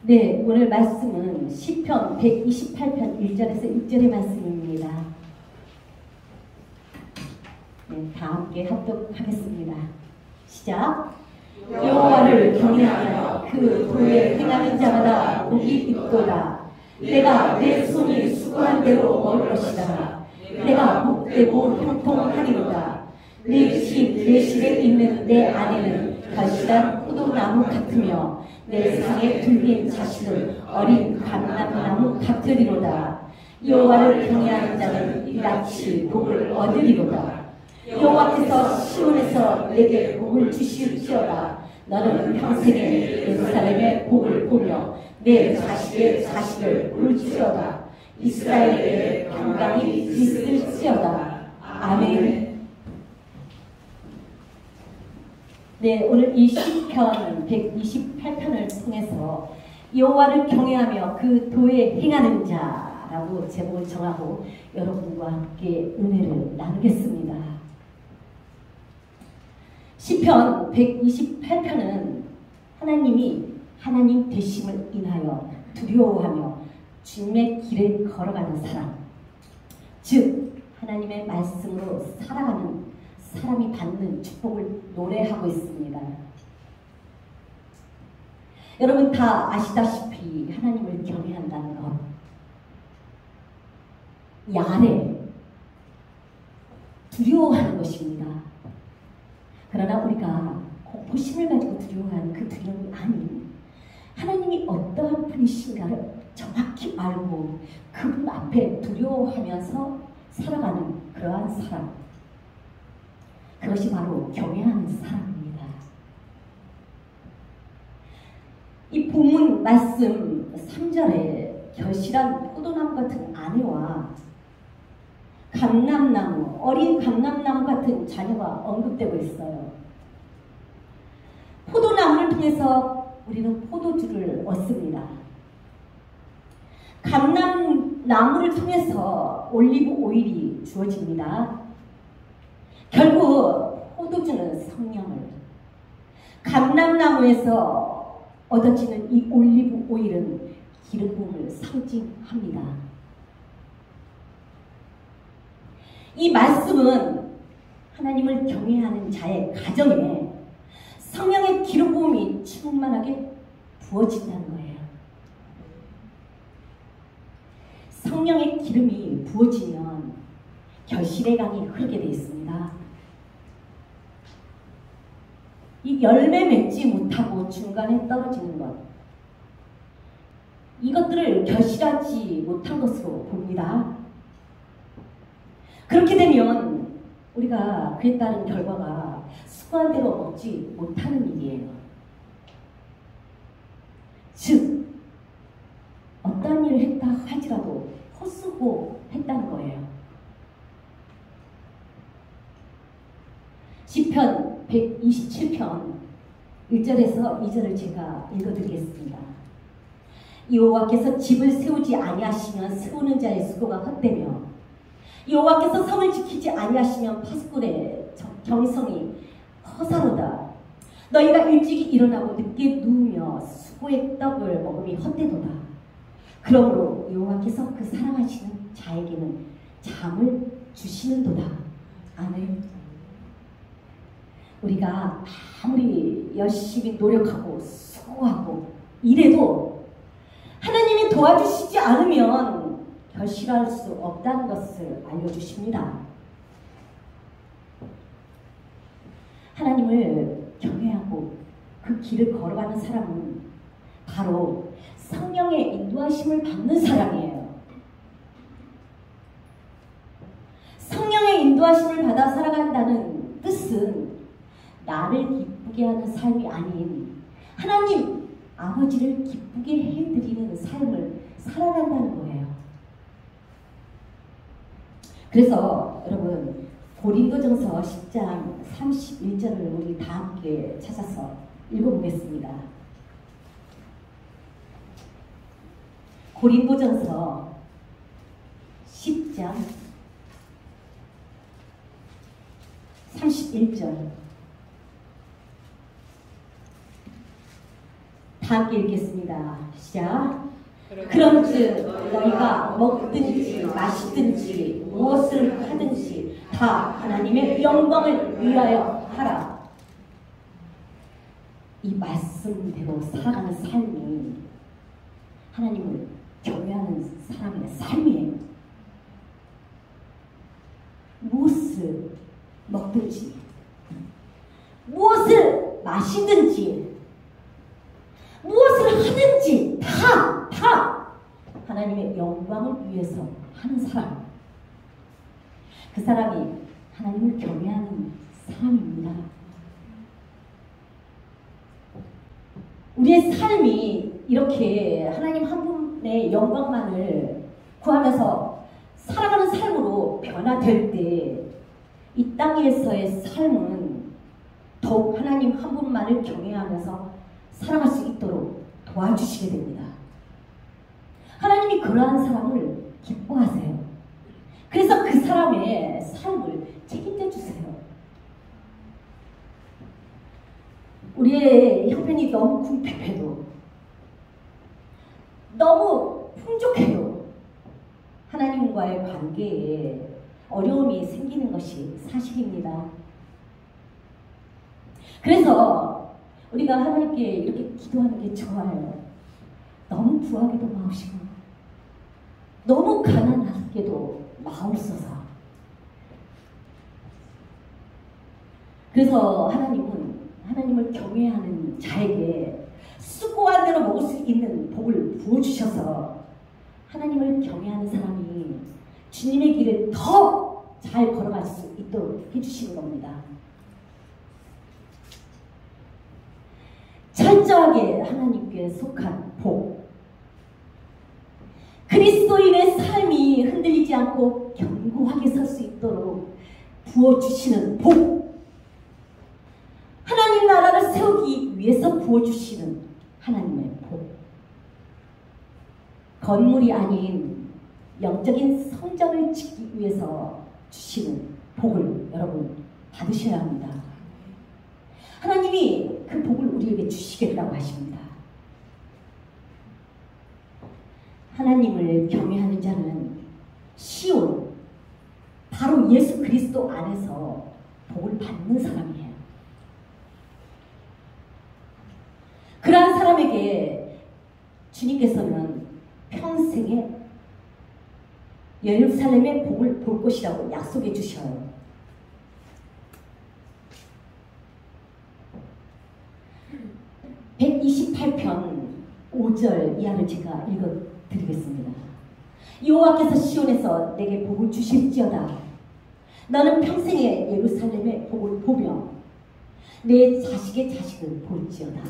네, 오늘 말씀은 시편 128편 1절에서 6절의 말씀입니다. 네, 다 함께 합독하겠습니다. 시작! 여호와를 경외하며 그 도에 행하는 자마다 복이 있도다. 내가 내 손이 수고한 대로 먹을 것이다. 내가 복되고 형통하리로다. 내 실에 있는 내 아내는 결실한 포도나무 같으며 내 상에 둘린 자식은 어린 감람나무 같으리로다. 여호와를 경외하는 자는 이같이 복을 얻으리로다. 여호와께서 시온에서 내게 복을 주실지어다. 너는 평생에 예루살렘의 복을 보며 내 자식의 자식을 볼지어다. 이스라엘에게 평강이 있을지어다. 아멘. 네, 오늘 이 시편 128편을 통해서 여호와를 경외하며 그 도에 행하는 자라고 제목을 정하고 여러분과 함께 은혜를 나누겠습니다. 시편 128편은 하나님이 하나님 되심을 인하여 두려워하며 주님의 길을 걸어가는 사람, 즉 하나님의 말씀으로 살아가는 사람이 받는 축복을 노래하고 있습니다. 여러분 다 아시다시피 하나님을 경외한다는 것, 야래 두려워하는 것입니다. 그러나 우리가 공포심을 가지고 두려워하는 그 두려움이 아닌 하나님이 어떠한 분이신가를 정확히 알고 그분 앞에 두려워하면서 살아가는 그러한 사람, 그것이 바로 경외하는 사람입니다. 이 본문 말씀 3절에 결실한 포도나무 같은 아내와 감람나무, 어린 감람나무 같은 자녀가 언급되고 있어요. 포도나무를 통해서 우리는 포도주를 얻습니다. 감람나무를 통해서 올리브 오일이 주어집니다. 결국 포도주는 성령을, 감람나무에서 얻어지는 이 올리브 오일은 기름 부음을 상징합니다. 이 말씀은 하나님을 경외하는 자의 가정에 성령의 기름 부음이 충만하게 부어진다는 거예요. 성령의 기름이 부어지면 결실의 강이 흐르게 되어 있습니다. 이 열매 맺지 못하고 중간에 떨어지는 것, 이것들을 결실하지 못한 것으로 봅니다. 그렇게 되면 우리가 그에 따른 결과가 수고한 대로 먹지 못하는 일이에요. 즉 어떠한 일을 했다 할지라도 헛수고 했다는 거예요. 시편 127편 1절에서 2절을 제가 읽어드리겠습니다. 여호와께서 집을 세우지 아니하시면 세우는 자의 수고가 헛되며 여호와께서 성을 지키지 아니하시면 파수꾼의 경성이 허사로다. 너희가 일찍이 일어나고 늦게 누우며 수고의 떡을 먹음이 헛되도다. 그러므로 여호와께서 그 사랑하시는 자에게는 잠을 주시는도다. 아멘. 우리가 아무리 열심히 노력하고 수고하고 이래도 하나님이 도와주시지 않으면 결실할 수 없다는 것을 알려주십니다. 하나님을 경외하고 그 길을 걸어가는 사람은 바로 성령의 인도하심을 받는 사람이에요. 성령의 인도하심을 받아 살아간다는 뜻은 나를 기쁘게 하는 삶이 아닌 하나님 아버지를 기쁘게 해드리는 삶을 살아간다는 거예요. 그래서 여러분 고린도전서 10장 31절을 우리 다 함께 찾아서 읽어보겠습니다. 고린도전서 10장 31절 다 함께 읽겠습니다. 시작. 그런즉 너희가 먹든지 마시든지 무엇을 하든지 다 하나님의 영광을 위하여 하라. 이 말씀대로 살아가는 삶이 하나님을 경외하는 사람의 삶이에요. 무엇을 먹든지 무엇을 마시든지 무엇을 하든지 다 하나님의 영광을 위해서 하는 사람, 그 사람이 하나님을 경외하는 사람입니다. 우리의 삶이 이렇게 하나님 한 분의 영광만을 구하면서 살아가는 삶으로 변화될 때 이 땅에서의 삶은 더욱 하나님 한 분만을 경외하면서 살아갈 수 있도록 도와주시게 됩니다. 하나님이 그러한 사람을 기뻐하세요. 그래서 그 사람의 삶을 책임져 주세요. 우리의 형편이 너무 궁핍해도 너무 풍족해도 하나님과의 관계에 어려움이 생기는 것이 사실입니다. 그래서 우리가 하나님께 이렇게 기도하는 게 좋아요. 너무 부하게도 마옵시고 너무 가난하게도 마옵소서. 그래서 하나님을 경외하는 자에게 수고한 대로 먹을 수 있는 복을 부어주셔서 하나님을 경외하는 사람이 주님의 길을 더 잘 걸어갈 수 있도록 해주시는 겁니다. 철저하게 하나님께 속한 복, 그리스도인의 삶이 흔들리지 않고 견고하게 설 수 있도록 부어주시는 복, 하나님 나라를 세우기 위해서 부어주시는 하나님의 복, 건물이 아닌 영적인 성전을 짓기 위해서 주시는 복을 여러분 받으셔야 합니다. 하나님이 그 복을 우리에게 주시겠다고 하십니다. 하나님을 경외하는 자는 시온, 바로 예수 그리스도 안에서 복을 받는 사람이에요. 그러한 사람에게 주님께서는 평생에 예루살렘의 복을 볼 것이라고 약속해 주셔요. (128편) 5절 이하를 제가 읽어드리겠습니다. 여호와께서 시온에서 내게 복을 주실지어다. 너는 평생에 예루살렘의 복을 보며 내 자식의 자식을 볼지어다.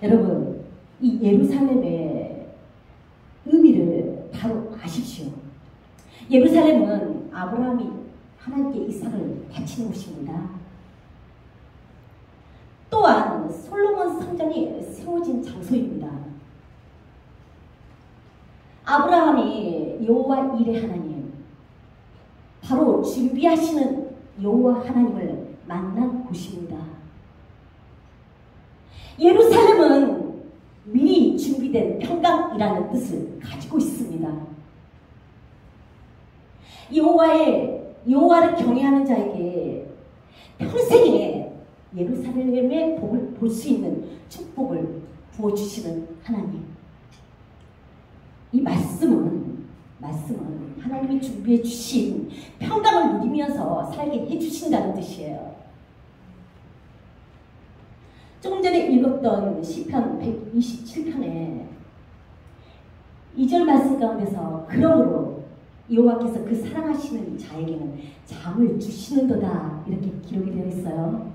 여러분, 이 예루살렘의 의미를 바로 아십시오. 예루살렘은 아브라함이 하나님께 이삭을 바치는 곳입니다. 또한 솔로몬 성전이 세워진 장소입니다. 아브라함이 여호와 일의 하나님, 바로 준비하시는 여호와 하나님을 만난 곳입니다. 예루살렘은 미리 준비된 평강이라는 뜻을 가지고 있습니다. 여호와를 경외하는 자에게 평생에 예루살렘의 복을 볼 수 있는 축복을 부어주시는 하나님. 이 말씀은 하나님이 준비해 주신 평강을 누리면서 살게 해주신다는 뜻이에요. 조금 전에 읽었던 시편 127편에 2절 말씀 가운데서 그러므로 여호와께서 그 사랑하시는 자에게는 잠을 주시는도다 이렇게 기록이 되어 있어요.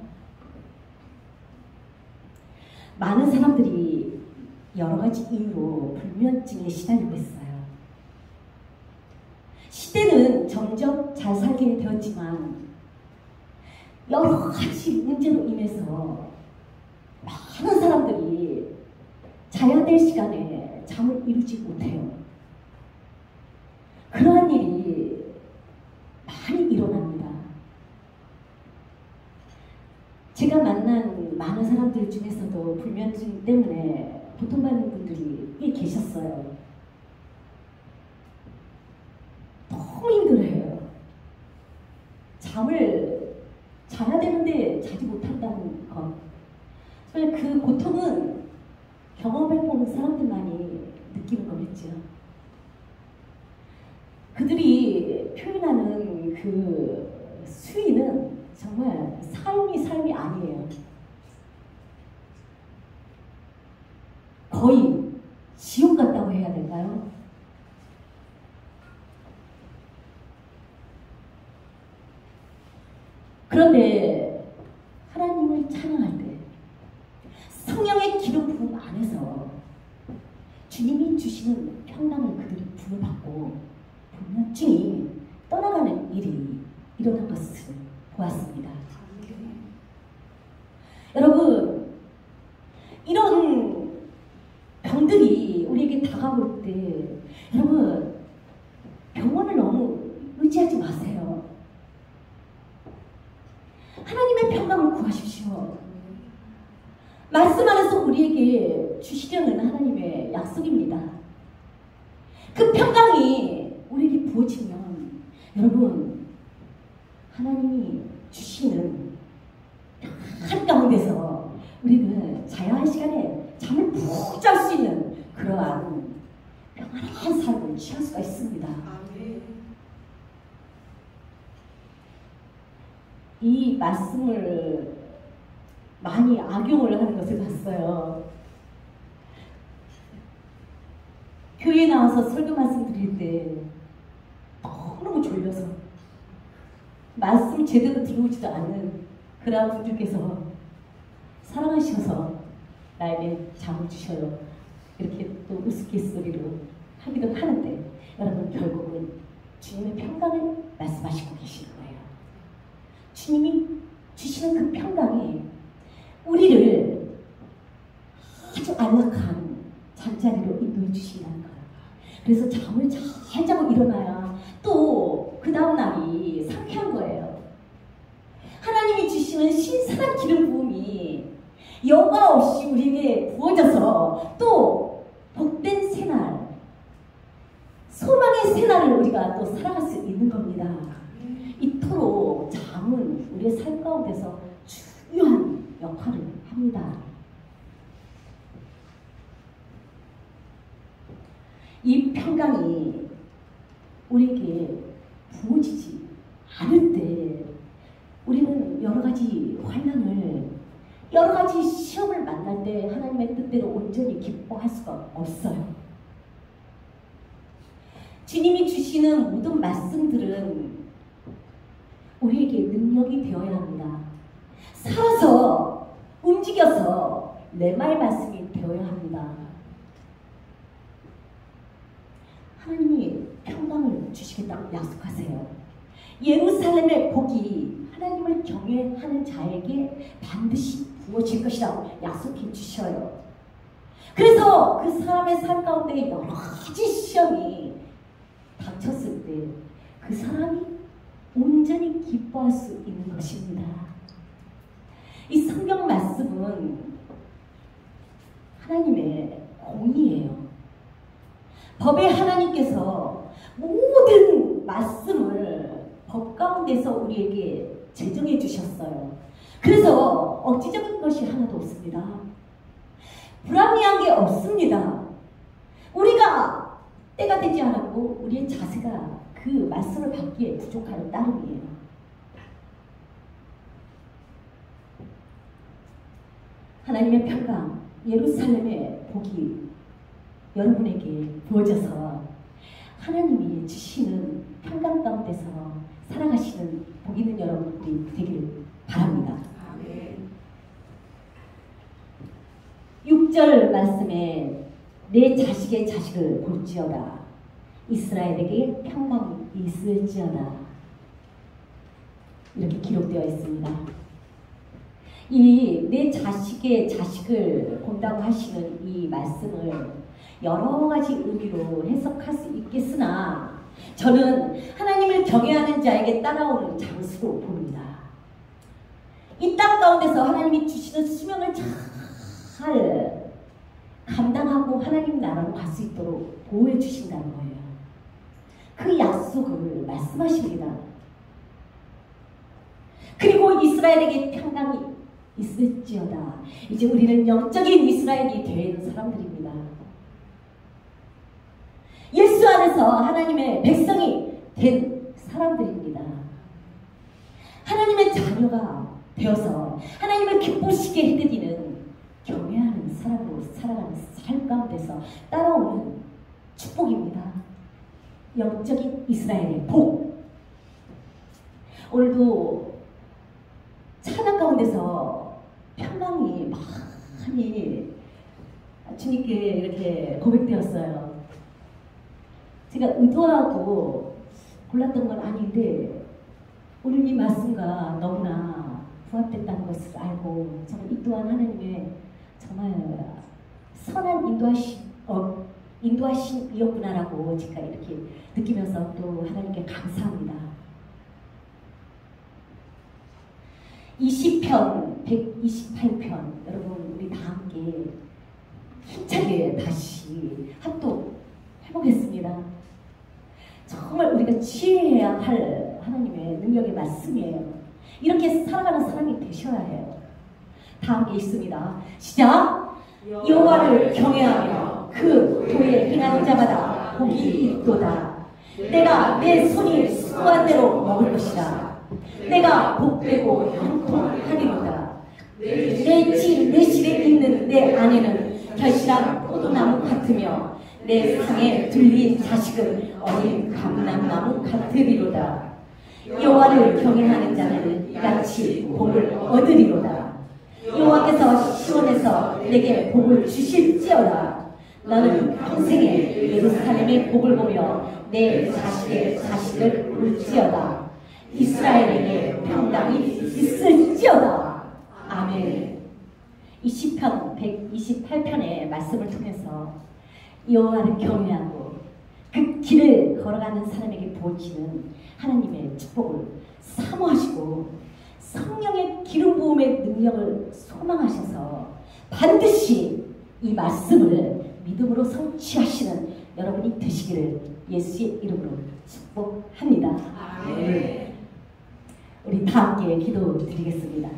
많은 사람들이 여러 가지 이유로 불면증에 시달리고 있어요. 시대는 점점 잘 살게 되었지만 여러 가지 문제로 인해서 많은 사람들이 자야 될 시간에 잠을 이루지 못해요. 그러한 일이 많이 일어납니다. 제가 만난 많은 사람들 사람들 중에서도 불면증 때문에 고통받는 분들이 꽤 계셨어요. 너무 힘들어요. 잠을 자야 되는데 자지 못한다는 것. 그 고통은 경험해본 사람들만이 느끼는 거겠죠. 그들이 표현하는 그 수위는 정말 삶이 아니에요. 거의 지옥 같다고 해야 될까요? 그런데 하나님을 찬양할 때 성령의 기름 부음 안에서 주님이 주시는 평강을 그들이 부여받고 불면증이 떠나가는 일이 일어난 것을 보았습니다. 여러분, 이런 병들이 우리에게 다가올 때 여러분 병원을 너무 의지하지 마세요. 하나님의 평강을 구하십시오. 말씀 안에서 우리에게 주시려는 하나님의 약속입니다. 그 평강이 우리에게 부어지면 여러분 하나님이 주시는 평안 가운데서 우리는 자야 할 시간에 잠을 푹 잘 수 있는 그러한 평안한 삶을 취할 수가 있습니다. 이 말씀을 많이 악용을 하는 것을 봤어요. 교회에 나와서 설교 말씀 드릴 때 너무 졸려서 말씀 제대로 들어오지도 않는 그런 분들께서 사랑하셔서 나에게 잠을 주셔요. 이렇게 또 우스갯소리로 하기도 하는데 여러분 결국은 주님의 평강을 말씀하시고 계시는 거예요. 주님이 주시는 그 평강이 우리를 아주 안락한 잠자리로 인도해 주신다는 거예요. 그래서 잠을 잘 자고 일어나야 또 그 다음 날이 상쾌한 거예요. 하나님이 주시는 신선한 기름 부음이 여과 없이 우리에게 부어져서 또 복된 새날, 소망의 새날을 우리가 또 살아갈 수 있는 겁니다. 이토록 잠은 우리의 삶 가운데서 중요한 역할을 합니다. 이 평강이 우리에게 부어지지 않을 때 우리는 여러 가지 환난을, 여러 가지 시험을 만날 때 하나님의 뜻대로 온전히 기뻐할 수가 없어요. 주님이 주시는 모든 말씀들은 우리에게 능력이 되어야 합니다. 살아서 움직여서 내 말 말씀이 되어야 합니다. 하나님이 평강을 주시겠다고 약속하세요. 예루살렘의 복이 하나님을 경외하는 자에게 반드시 부어질 것이라고 약속해 주셔요. 그래서 그 사람의 삶 가운데 여러 가지 시험이 닥쳤을 때 그 사람이 온전히 기뻐할 수 있는 것입니다. 이 성경 말씀은 하나님의 공의예요. 법의 하나님께서 모든 말씀을 법 가운데서 우리에게 제정해 주셨어요. 그래서 억지적인 것이 하나도 없습니다. 불합리한 게 없습니다. 우리가 때가 되지 않았고 우리의 자세가 그 말씀을 받기에 부족할 따름이에요. 하나님의 평강, 예루살렘의 복이 여러분에게 부어져서 하나님이 주시는 평강 가운데서 살아가시는 복 있는 여러분들이 되기를 바랍니다. 6절 말씀에 내 자식의 자식을 볼지어다. 이스라엘에게 평강이 있을지어다. 이렇게 기록되어 있습니다. 이 내 자식의 자식을 본다고 하시는 이 말씀을 여러 가지 의미로 해석할 수 있겠으나 저는 하나님을 경외하는 자에게 따라오는 장수로 봅니다. 이 땅 가운데서 하나님이 주시는 수명을 잘 감당하고 하나님 나라로 갈 수 있도록 보호해 주신다는 거예요. 그 약속을 말씀하십니다. 그리고 이스라엘에게 평강이 있을지어다. 이제 우리는 영적인 이스라엘이 된 사람들입니다. 예수 안에서 하나님의 백성이 된 사람들입니다. 하나님의 자녀가 되어서 하나님을 기쁘시게 해드리는 경외하는 사람으로 살아가는 삶 가운데서 따라오는 축복입니다. 영적인 이스라엘의 복. 오늘도 찬양 가운데서 평강이 많이 주님께 이렇게 고백되었어요. 제가 의도하고 골랐던 건 아닌데 오늘 이 말씀과 너무나 부합됐다는 것을 알고 저는 이 또한 하나님의 정말 선한 인도하심이었구나라고 제가 이렇게 느끼면서 또 하나님께 감사합니다. 20편, 128편 여러분 우리 다 함께 힘차게 다시 합독해보겠습니다. 정말 우리가 지혜해야 할 하나님의 능력의 말씀이에요. 이렇게 살아가는 사람이 되셔야 해요. 다 함께 있습니다. 시작! 여호와를 경외하며 그 도에 행하는 자마다 복이 있도다. 내가 내 손이 수고한 대로 먹을 것이다. 내가 복되고 형통하리로다. 내 실에 있는 내 아내는 결실한 포도나무 같으며 내 상에 둘린 자식은 어린 감람나무 같으리로다. 여호와를 경외하는 자는 이같이 복을 얻으리로다. 여호와께서 시온에서 내게 복을 주실지어다. 너는 평생에 예루살렘의 복을 보며 내 자식의 자식을 볼지어다. 이스라엘에게 평강이 있을지어다. 아멘. 이 시편 128편의 말씀을 통해서 여호와를 경외하고 그 길을 걸어가는 사람에게 보이시는 하나님의 축복을 사모하시고 성령의 기름 부음의 능력을 소망하셔서 반드시 이 말씀을 믿음으로 성취하시는 여러분이 되시기를 예수의 이름으로 축복합니다. 아멘. 우리 다 함께 기도드리겠습니다.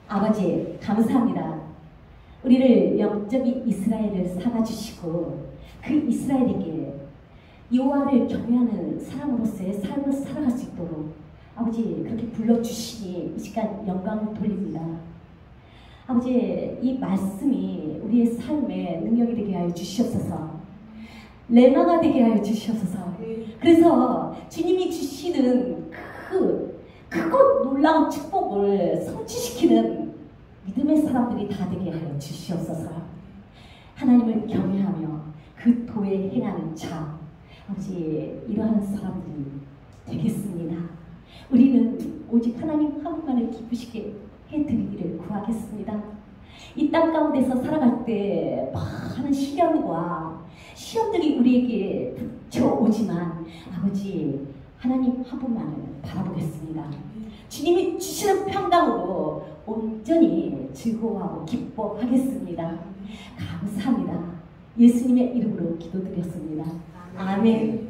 아버지 감사합니다. 우리를 영적인 이스라엘을 삼아주시고 그 이스라엘에게 여호와를 경외하는 사람으로서의 삶을 살아갈 수 있도록 아버지 그렇게 불러주시니 이 시간 영광을 돌립니다. 아버지 이 말씀이 우리의 삶에 능력이 되게 하여 주시옵소서. 레마가 되게 하여 주시옵소서. 그래서 주님이 주시는 크고 놀라운 축복을 성취시키는 믿음의 사람들이 다 되게 하여 주시옵소서. 하나님을 경외하며 그 도에 행하는 자 아버지 이러한 사람들이 되겠습니다. 우리는 오직 하나님 한 분만을 기쁘시게 해드리기를 구하겠습니다. 이 땅 가운데서 살아갈 때 많은 시험들이 우리에게 닥쳐오지만 아버지 하나님 한 분만을 바라보겠습니다. 주님이 주시는 평강으로 온전히 즐거워하고 기뻐하겠습니다. 감사합니다. 예수님의 이름으로 기도드렸습니다. 아멘.